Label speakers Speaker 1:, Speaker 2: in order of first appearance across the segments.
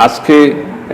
Speaker 1: আজকে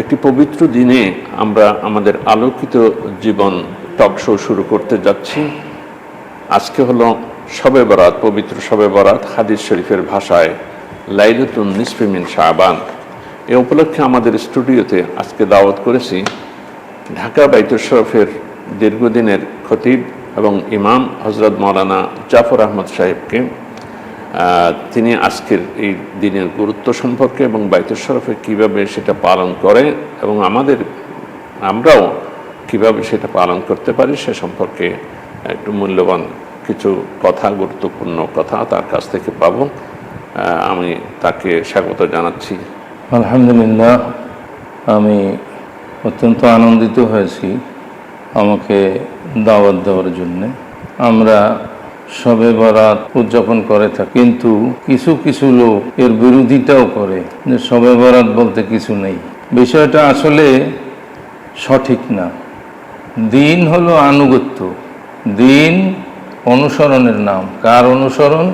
Speaker 1: একটি পবিত্র দিনে আমরা আমাদের আলোকিত জীবন টক শো শুরু করতে যাচ্ছি। আজকে হলো শবে বরাত, পবিত্র শবে বরাত, হাদিস শরীফের ভাষায় লাইলাতুন নিসফি মিন শাবান। এ উপলক্ষে আমাদের স্টুডিওতে আজকে দাওয়াত করেছি ঢাকা বাইতুল শরফের দীর্ঘদিনের খতিব এবং ইমাম হযরত মাওলানা জাফর আহমদ সাহেবকে। তিনি আজকের এই দিনের গুরুত্ব সম্পর্কে এবং বাইতুল শরফে কীভাবে সেটা পালন করে এবং আমরাও কিভাবে সেটা পালন করতে পারি সে সম্পর্কে একটু মূল্যবান কিছু কথা, গুরুত্বপূর্ণ কথা তার কাছ থেকে পাব। আমি তাকে স্বাগত জানাচ্ছি।
Speaker 2: আলহামদুলিল্লাহ, আমি অত্যন্ত আনন্দিত হয়েছি আমাকে দাওয়াত দেওয়ার জন্যে। আমরা শবে বরাত উদযাপন করে থাকি, কিন্তু কিছু কিছু লোক এর বিরোধিতাও করে যে শবে বরাত বলতে কিছু নেই। বিষয়টা আসলে সঠিক না। দিন হলো আনুগত্য, দিন অনুসরণের নাম। কার অনুসরণ?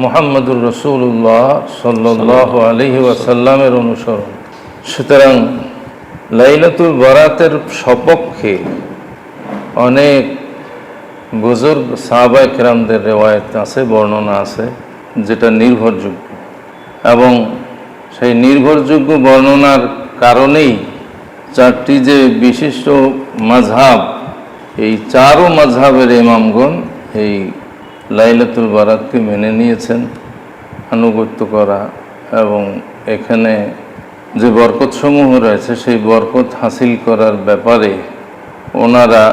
Speaker 2: মুহাম্মদুর রাসূলুল্লাহ সাল্লাল্লাহু আলাইহি ওয়াসাল্লামের অনুসরণ। সুতরাং লাইলাতুল বরাতের সপক্ষে অনেক বুজুর্গ সাহাবায়ে কেরামদের রিওয়ায়াত আছে, বর্ণনা আছে, যেটা নির্ভরযোগ্য, এবং সেই নির্ভরযোগ্য বর্ণনার কারণেই চারটি যে বিশিষ্ট মাযহাব, এই চারও মাযহাবের ইমামগণ এই লাইলাতুল বরাতকে মেনে নিয়েছেন আনুগত্য করা, এবং এখানে যে বরকতসমূহ রয়েছে সেই বরকত হাসিল করার ব্যাপারে ওনারা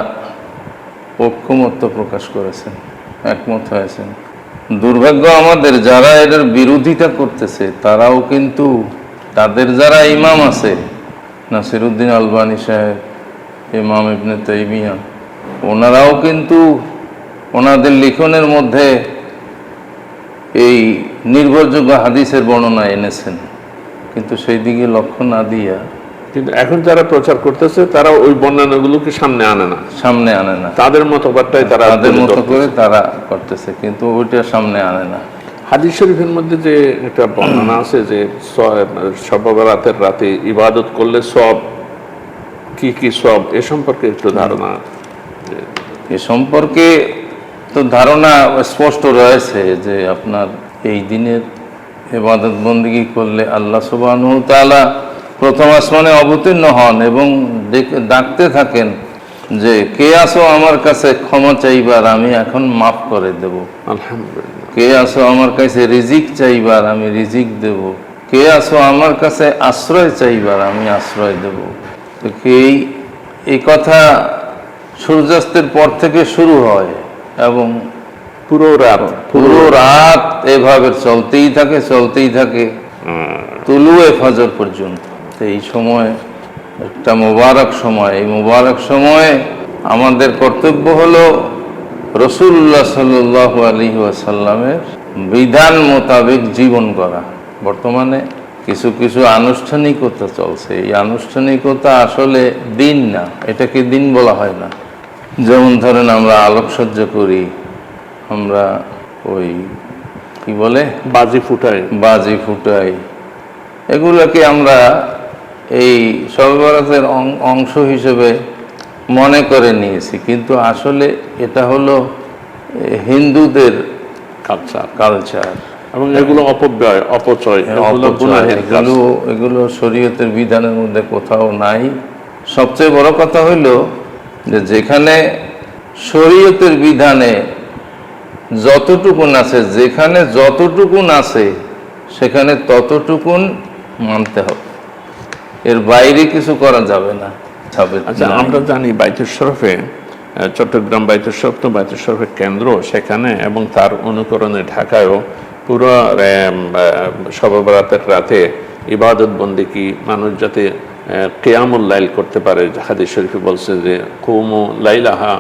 Speaker 2: ঐক্যমত্য প্রকাশ করেছেন, একমত হয়েছেন। দুর্ভাগ্য আমাদের, যারা এটার বিরোধিতা করতেছে তারাও কিন্তু তাদের যারা ইমাম আছে, নাসিরউদ্দিন আলবানী সাহেব, ইমাম ইবনে তাইমিয়া, ওনারাও কিন্তু ওনাদের লিখনের মধ্যে এই নির্ভরযোগ্য হাদিসের বর্ণনা এনেছেন, কিন্তু সেই দিকে লক্ষ্য না দিয়া
Speaker 1: কিন্তু এখন যারা প্রচার করতেছে তারা ওই বর্ণনাগুলোকে সামনে আনে না, তাদের মতবাদটাই তাদের
Speaker 2: মতো করে তারা করতেছে, কিন্তু ওইটা সামনে আনে না।
Speaker 1: হাদিস শরীফের মধ্যে যে একটা বর্ণনা আছে যে শবে বরাতের রাতে ইবাদত করলে সব কি সব, এ সম্পর্কে একটু ধারণা।
Speaker 2: এ সম্পর্কে তো ধারণা স্পষ্ট রয়েছে যে আপনার এই দিনের ইবাদত বন্দেগী করলে আল্লাহ সুবহানাহু ওয়া তাআলা প্রথম আসমানে অবতীর্ণ হন এবং ডাকতে থাকেন যে কে আসো আমার কাছে ক্ষমা চাইবার, আমি এখন মাফ করে দেব।
Speaker 1: আলহামদুলিল্লাহ।
Speaker 2: কে আসো আমার কাছে রিজিক চাইবার, আমি রিজিক দেব। কে আসো আমার কাছে আশ্রয় চাইবার, আমি আশ্রয় দেব। তো এই কথা সূর্যাস্তের পর থেকে শুরু হয় এবং পুরো রাত এভাবে চলতেই থাকে তুলুয়ে ফজর পর্যন্ত। এই সময় একটা মোবারক সময়। এই মোবারক সময়ে আমাদের কর্তব্য হলো রাসূলুল্লাহ সাল্লাল্লাহু আলাইহি ওয়াসাল্লামের বিধান মোতাবেক জীবন করা। বর্তমানে কিছু কিছু আনুষ্ঠানিকতা চলছে, এই আনুষ্ঠানিকতা আসলে দিন না, এটাকে দিন বলা হয় না। যেমন ধরেন আমরা আলোকসজ্জা করি, আমরা ওই কি বলে বাজি ফুটাই, এগুলোকে আমরা এই শবে বরাতের অংশ হিসেবে মনে করে নিয়েছি, কিন্তু আসলে এটা হলো হিন্দুদের কালচার
Speaker 1: এবং এগুলো অপচয়,
Speaker 2: এগুলো শরীয়তের বিধানের মধ্যে কোথাও নাই। সবচেয়ে বড় কথা হইল যে যেখানে শরীয়তের বিধানে যতটুকুন আছে, যেখানে যতটুকুন আছে সেখানে ততটুকুন মানতে হবে, এর বাইরে কিছু করা যাবে না।
Speaker 1: আচ্ছা, আমরা জানি বাইতুল শরফে, চট্টগ্রাম বাইতুল শরফ তো বাইতুল শরফের কেন্দ্র, সেখানে এবং তার অনুকরণে ঢাকায়ও পুরো শবে বরাতের রাতে ইবাদত বন্দেগী মানুষ যাতে কিয়ামুল লাইল করতে পারে। হাদিস শরীফে বলছে যে কুমু লাইলাহা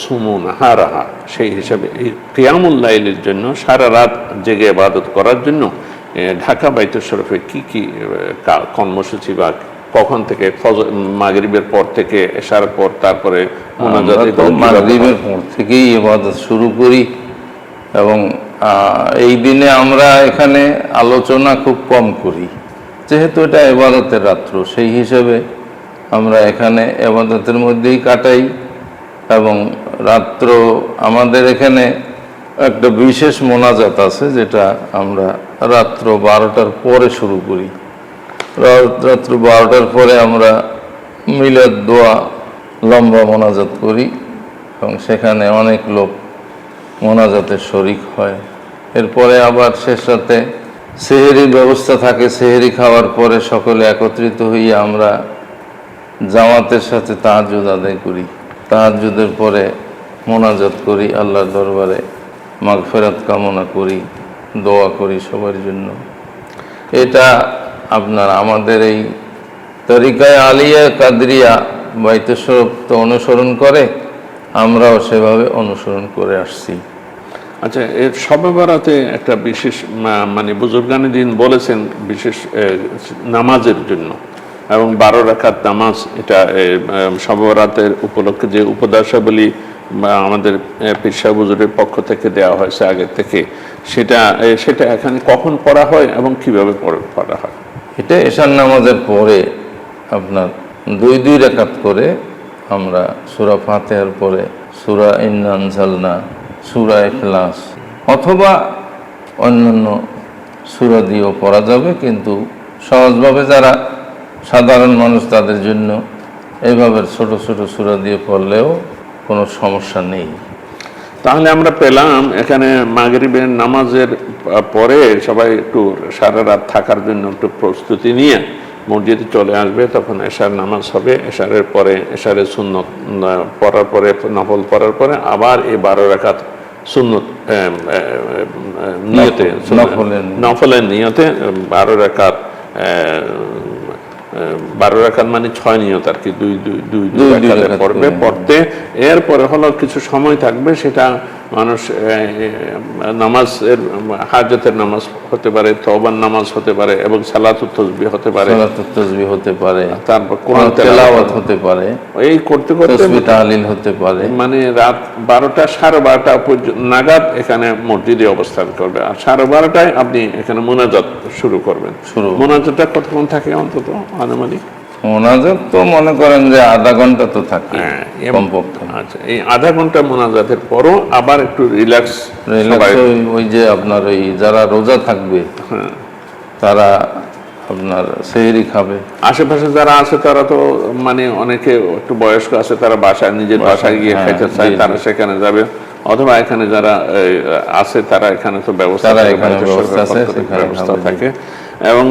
Speaker 1: সুমু নাহারাহা, সেই হিসাবে এই কিয়ামুল লাইলের জন্য সারা রাত জেগে ইবাদত করার জন্য ঢাকা বাইতুল শরফে কি কর্মসূচি বা কখন থেকে? মাগরিবের পর থেকে, এশার পর, তারপরে
Speaker 2: মাগরিবের পর থেকেই ইবাদত শুরু করি, এবং এই দিনে আমরা এখানে আলোচনা খুব কম করি, যেহেতু এটা ইবাদতের রাত্র, সেই হিসেবে আমরা এখানে ইবাদতের মধ্যেই কাটাই। এবং রাত্র আমাদের এখানে একটা বিশেষ মোনাজাত আছে, যেটা আমরা রাত্র 12টার পরে শুরু করি। রাত্র 12টার পরে আমরা মিলাদ দোয়া লম্বা মোনাজাত করি এবং সেখানে অনেক লোক মোনাজাতে শরিক হয়। এরপরে আবার শেষ রাতে সেহরির ব্যবস্থা থাকে। সেহরি খাওয়ার পরে সকলে একত্রিত হইয়া আমরা জামাতের সাথে তাহাজ্জুদ আদায় করি। তাহাজ্জুদের পরে মোনাজাত করি, আল্লাহর দরবারে মাগফিরাত কামনা করি, দোয়া করি সবার জন্য। এটা আপনার আমাদের এই তরিকায় আলিয়া কাদরিয়া বাইতুল শরীফ তো অনুসরণ করে, আমরাও সেভাবে অনুসরণ করে আসছি।
Speaker 1: আচ্ছা, এর শবে বরাতে একটা বিশেষ মানে বুজুর্গানি দিন বলেছেন বিশেষ নামাজের জন্য, এবং 12 রাকাত নামাজ, এটা শবে বরাতের উপলক্ষে যে উপদেশাবলী আমাদের পীর সাহেব হুজুরের পক্ষ থেকে দেওয়া হয়েছে আগে থেকে, সেটা এখানে কখন পড়া হয় এবং কিভাবে পড়া হয়?
Speaker 2: এটা এশার নামাজের পরে আপনার 2 রাকাত করে আমরা সূরা ফাতিহার পরে সূরা ইন্না আনজালনা, সূরা ইখলাস অথবা অন্যান্য সূরা দিয়েও পড়া যাবে, কিন্তু সহজভাবে যারা সাধারণ মানুষ তাদের জন্য এইভাবে ছোট ছোট সূরা দিয়ে পড়লেও কোনো সমস্যা নেই।
Speaker 1: তাহলে আমরা পেলাম এখানে মাগরিবের নামাজের পরে সবাই একটু সারা রাত থাকার জন্য একটু প্রস্তুতি নিয়ে মসজিদে চলে আসবে, তখন এশার নামাজ হবে। এশারের পরে এশারের সুন্নত পড়ার পরে, নফল পড়ার পরে আবার এই 12 রাকাত সুন্নত নিয়তে, নফলের নিয়তে 12 রাকাত 12 রাকাত মানে 6 নিয়ত আর কি, দুই রাকাতে পড়বে। পড়তে এরপরে হলো কিছু সময় থাকবে, সেটা মানুষ নামাজের হাজতের নামাজ হতে পারে, তওবার নামাজ হতে পারে, এবং সালাতুত তাসবিহ হতে পারে, তারপর কোরআন তেলাওয়াত হতে পারে। এই করতে করতে তাসবিহ তাহলিল হতে পারে। মানে রাত 12টা 12:30 নাগাদ এখানে মসজিদে অবস্থান করবে, আর 12:30টায় আপনি এখানে মোনাজাত শুরু করবেন। মোনাজাতটা কতক্ষণ থাকে অন্তত আনুমানিক?
Speaker 2: মোনাজাত তো মনে করেন যে আধা ঘন্টা তো থাকে কমপক্ষে।
Speaker 1: আচ্ছা, এই আধা ঘন্টা মোনাজাতের পরও আবার একটু রিল্যাক্স,
Speaker 2: ওই যে আপনার ওই যারা রোজা থাকবে তারা আপনার সেহরি খাবে।
Speaker 1: আশেপাশে যারা আছে তারা তো মানে অনেকে একটু বয়স্ক আছে, তারা বাসায় নিজের বাসায় গিয়ে খাইতে চায়, তারা সেখানে যাবে, অথবা এখানে যারা আছে তারা এখানে তো ব্যবস্থা থাকে। এবং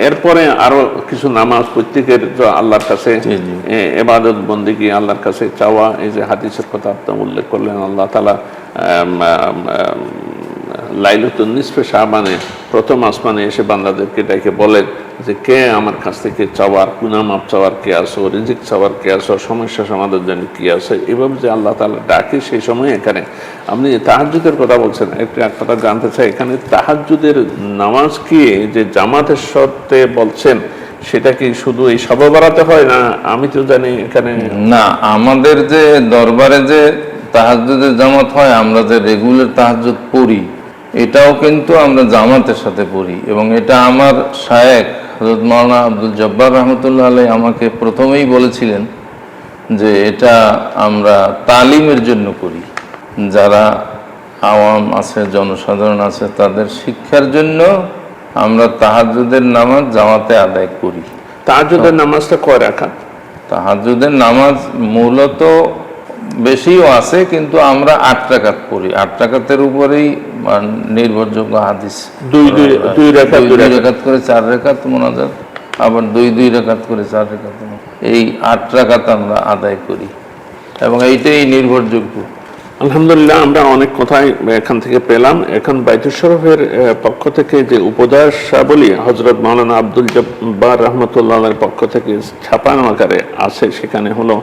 Speaker 1: এরপরে আরো কিছু নামাজ প্রত্যেকের আল্লাহর কাছে ইবাদত বন্দেগী, আল্লাহর কাছে চাওয়া। এই যে হাদিসের কথা আপনি উল্লেখ করলেন, আল্লাহ তাআলা লাইলাতুন নিসফে শাবানে প্রথম আসমানে এসে বান্দাদেরকে ডেকে বলেন যে কে আমার কাছ থেকে চাওয়ার, গুনাহ মাপ চাওয়ার কে আসো, রিজিক চাওয়ার কে আসো, সমস্যা সমাধানের জন্য কি আছে। এভাবে যে আল্লাহ তাআলা ডাকে, সেই সময় এখানে আপনি তাহাজ্জুদের কথা বলছেন, একটা কথা জানতে চাই, এখানে তাহাজ্জুদের নামাজ কি যে জামাতের সাথে বলছেন, সেটা কি শুধু এই শবে বরাতে হয় না? আমি তো জানি এখানে
Speaker 2: না, আমাদের যে দরবারে যে তাহাজ্জুদের জামাত হয়, আমরা যে রেগুলার তাহাজ্জুদ পড়ি, এটাও কিন্তু আমরা জামাতের সাথে পড়ি। এবং এটা আমার শায়েখ হযরত মাওলানা আব্দুল জব্বার রহমতুল্লাহ আলাইহি আমাকে প্রথমেই বলেছিলেন যে এটা আমরা তালিমের জন্য করি, যারা আওয়াম আছে, জনসাধারণ আছে, তাদের শিক্ষার জন্য আমরা তাহাজ্জুদের নামাজ জামাতে আদায় করি।
Speaker 1: তাহাজ্জুদের নামাজটা কয় রাকাত?
Speaker 2: তাহাজ্জুদের নামাজ মূলত বেশিও আছে, কিন্তু আমরা 8 রাকাত পড়ি। 8 রাকাতের উপরেই নির্ভরযোগ্য হাদিস। 2 রাকাত করে 4 রাকাত মোনাজাত, আবার 2 রাকাত করে 4 রাকাত, এই 8 রাকাত আমরা আদায় করি, এবং এইটাই নির্ভরযোগ্য।
Speaker 1: আলহামদুলিল্লাহ, আমরা অনেক কথাই এখান থেকে পেলাম। এখন বাইতুল শরীফের পক্ষ থেকে যে উপদেশাবলী হযরত মাওলানা আব্দুল জব্বার রহমতুল্লাহের পক্ষ থেকে ছাপানো আকারে আছে, সেখানে হলো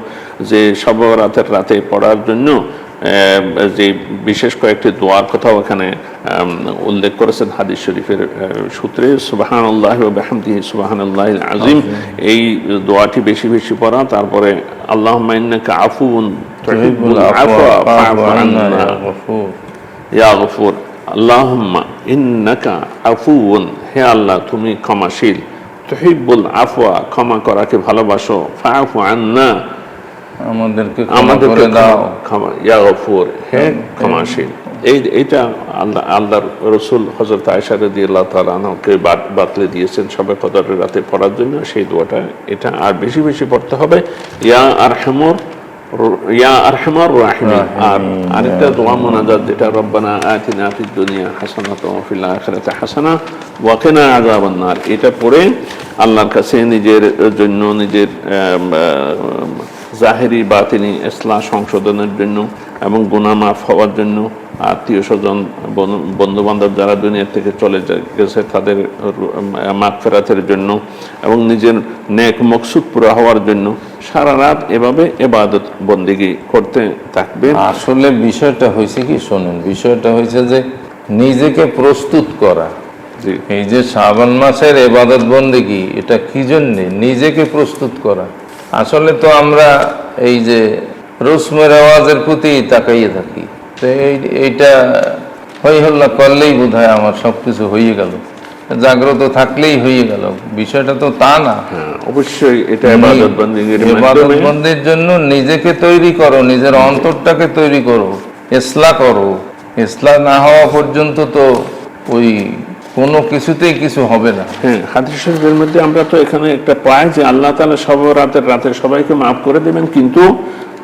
Speaker 1: যে শবে বরাতের রাতে পড়ার জন্য যে বিশেষ কয়েকটি দোয়ার কথাও এখানে উল্লেখ করেছেন হাদিস শরীফের সূত্রে। সুবহানাল্লাহি ওয়া বিহামদিহি সুবহানাল্লাহিল আযীম, এই দোয়াটি বেশি বেশি পড়া। তারপরে আল্লাহুম্মা ইন্নাকা আফুউন তুহিব্বুল আফওয়া ফা'ফু আন্না ইয়া গফুর, আল্লাহুম্মা ইন্নাকা আফুউন, হে আল্লাহ তুমি ক্ষমাশীল, তুহিব্বুল আফওয়া, ক্ষমা করাকে ভালোবাসো, ফাআফু আন্না,
Speaker 2: আমাদেরকে ক্ষমা
Speaker 1: আমাদেরকে
Speaker 2: করে দাও।
Speaker 1: ক্ষমা, ইয়া গফুর, হে ক্ষমাশীল। এইটা আল্লাহর রসুল হযরত আয়েশা রাদিয়াল্লাহু তাআলা আনহাকে বাতলে দিয়েছেন সবে কদরের রাতে পড়ার জন্য সেই দোয়াটা। এটা আর বেশি বেশি পড়তে হবে, ইয়া আরহামার রাহিমিন। আর আরেকটা দোয়া মুনাজাত যেটা, রব্বানা আতিনা ফিদ দুনিয়া হাসানাতাও ওয়া ফিল আখিরাতি হাসানা ওয়া কিনা আযাবান নার, এটা পড়ে আল্লাহর কাছে নিজের জন্য, নিজের জাহেরি বাতিনি ইসলাহ সংশোধনের জন্য এবং গুনাহ মাফ হওয়ার জন্য, আত্মীয় স্বজন বন্ধু বান্ধব যারা দুনিয়া থেকে চলে গেছে তাদের মাগফিরাতের জন্য এবং নিজের নেক মকসুদ পুরা হওয়ার জন্য সারা রাত এভাবে ইবাদত বন্দেগী করতে থাকবে।
Speaker 2: আসলে বিষয়টা হয়েছে কি, শোনেন, বিষয়টা হয়েছে যে নিজেকে প্রস্তুত করা।
Speaker 1: জি,
Speaker 2: এই যে শাবান মাসের ইবাদত বন্দেগী, এটা কি জন্যে? নিজেকে প্রস্তুত করা। আসলে তো আমরা এই যে রসমের আওয়াজের প্রতি তাকাইয়ে থাকি, তো এইটা হই হল্লা করলেই বোধহয় আমার সবকিছু হয়ে গেল, জাগ্রত থাকলেই হয়ে গেল। বিষয়টা তো তা না।
Speaker 1: হ্যাঁ, অবশ্যই এটা ইবাদত বন্দেগীর
Speaker 2: ইবাদত
Speaker 1: মাধ্যমে।
Speaker 2: বন্দির জন্য নিজেকে তৈরি করো, নিজের অন্তরটাকে তৈরি করো, ইসলাহ করো। ইসলাহ না হওয়া পর্যন্ত তো ওই কোনো কিছুতেই কিছু হবে না।
Speaker 1: হ্যাঁ, হাদিস শরীফের মধ্যে আমরা তো এখানে একটা পাই যে আল্লাহ তাআলা সব রাতে সবাইকে মাফ করে দেবেন, কিন্তু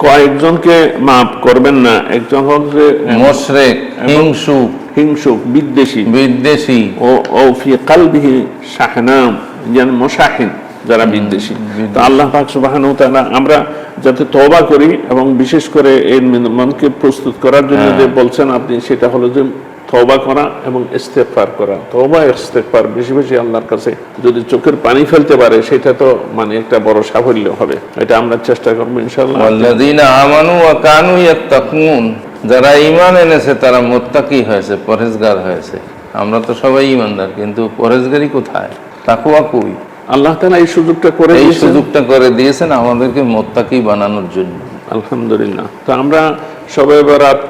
Speaker 1: কয়েকজনকে মাফ করবেন না। একজন হচ্ছে
Speaker 2: মুশরিক,
Speaker 1: হিংসুক, বিদ্বেষী, ও ফি কলবিহি শাহনাম, মানে মুশাহিন, যারা বিদ্বেষী। তো আল্লাহ পাক সুবহানাহু ওয়া তাআলা আমরা যাতে তওবা করি, এবং বিশেষ করে এই মনকে প্রস্তুত করার জন্য যে বলছেন আপনি, সেটা হলো যে তওবা করা এবং ইস্তেগফার করা। তওবা ইস্তেগফার বেশি বেশি আল্লাহর কাছে যদি চোখের পানি ফেলতে পারে, সেটা তো মানে একটা বড় সাফল্য হবে। এটা আমরা চেষ্টা করব ইনশাআল্লাহ।
Speaker 2: ওয়াল্লাযীনা আমানু ওয়া কানু ইয়াত্তাকুন, যারা ঈমান এনেছে তারা মুত্তাকি হয়েছে, পরহেজগার হয়েছে। আমরা তো সবাই ঈমানদার, কিন্তু পরহেজগারি কোথায়? তাকওয়া কই?
Speaker 1: আল্লাহ তাআলা এই সুযোগটা
Speaker 2: করে দিয়েছেন আমাদেরকে মুত্তাকি বানানোর জন্য।
Speaker 1: আলহামদুলিল্লাহ। তো আমরা শবে বরাত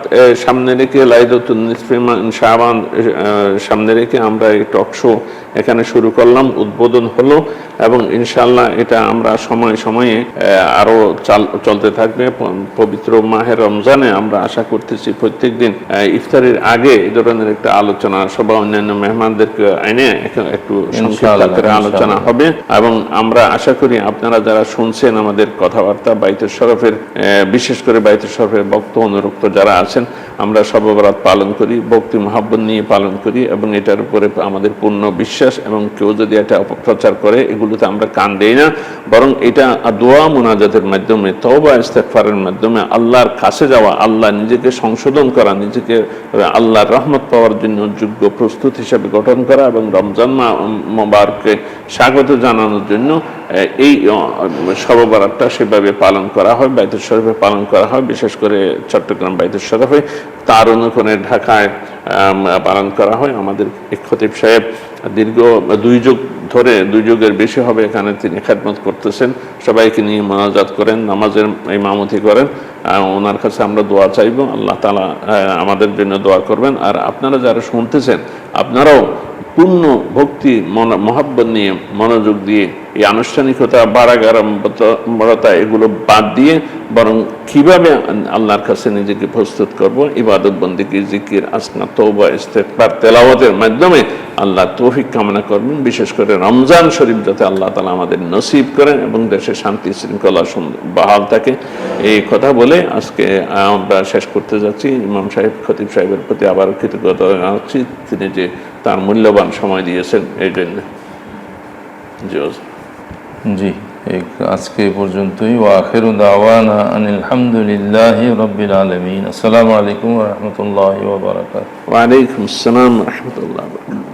Speaker 1: সামনে রেখে, লাইলাতুন নিসফে শাবান সামনে রেখে আমরা এই টক শো এখানে শুরু করলাম, উদ্বোধন হলো, এবং ইনশাআল্লাহ এটা আমরা সময়ে সময়ে আরো চলতে থাকবে। পবিত্র মাহে রমজানে আমরা আশা করতেছি প্রত্যেকদিন ইফতারের আগে এই ধরনের একটা আলোচনা সভা, অন্যান্য মেহমানদেরকে এনে একটু সংক্ষিপ্ত আকারে আলোচনা হবে। এবং আমরা আশা করি আপনারা যারা শুনছেন আমাদের কথাবার্তা, বাইতুল শরফের বিশেষ করে বাইতুল শরফের ভক্ত অনুরক্ত যারা আছেন, আমরা শবে বরাত পালন করি, ভক্তি মহব্বত নিয়ে পালন করি, এবং এটার উপরে আমাদের পূর্ণ বিশ্বাস। এবং কেউ যদি এটা অপপ্রচার করে, এগুলোতে আমরা কান দেই না, বরং এটা দোয়া মুনাজাতের মাধ্যমে, তওবা ইস্তেগফারের মাধ্যমে আল্লাহর কাছে যাওয়া, আল্লাহ নিজেকে সংশোধন করা, নিজেকে আল্লাহর রহমত পাওয়ার জন্য যোগ্য প্রস্তুত হিসাবে গঠন করা, এবং রমজান মোবারককে স্বাগত জানানোর জন্য এই শবে বরাতটা সেভাবে পালন করা হয়, বাইতুল শরীফে পালন করা হয়। বিশেষ করে চট্টগ্রাম বাইতুল শরীফে, তার অনুকরণে ঢাকায় পালন করা হয়। আমাদের খতিব সাহেব দীর্ঘ 2 যুগ ধরে, 2 যুগের বেশি হবে এখানে তিনি খেদমত করতেছেন, সবাইকে নিয়ে মোনাজাত করেন, নামাজের ইমামতি করেন। ওনার কাছে আমরা দোয়া চাইব, আল্লাহ তাআলা আমাদের জন্য দোয়া করবেন। আর আপনারা যারা শুনতেছেন, আপনারাও পূর্ণ ভক্তি মহব্বত নিয়ে, মনোযোগ দিয়ে এই আনুষ্ঠানিকতা, বাড়াগাড়ম্বরতা এগুলো বাদ দিয়ে বরং কিভাবে আল্লাহর কাছে নিজেকে প্রস্তুত করব, ইবাদত বন্দেগী, জিকির, আসনা, তওবা, ইস্তেগফার, তেলাওয়াতের মাধ্যমে আল্লাহ তৌফিক কামনা করবেন। বিশেষ করে রমজান শরীফ যাতে আল্লাহ তাআলা আমাদের নসিব করেন এবং দেশে শান্তি শৃঙ্খলা বহাল থাকে, এই কথা বলে আজকে আমরা শেষ করতে যাচ্ছি। ইমাম সাহেব, খতিব সাহেবের প্রতি আবার কৃতজ্ঞতা জানাচ্ছি, তিনি যে তার মূল্যবান সময় দিয়েছেন এই জন্য।
Speaker 2: জি, আজকে পর্যন্তই। ওয়া আখিরু দাওয়ানা আনিল হামদুলিল্লাহি রাব্বিল আলামিন। আসসালামু আলাইকুম ওয়া রাহমাতুল্লাহি ওয়া বারাকাতুহু।
Speaker 1: ওয়া আলাইকুম আসসালাম ওয়া রাহমাতুল্লাহি ওয়া বারাকাতুহু।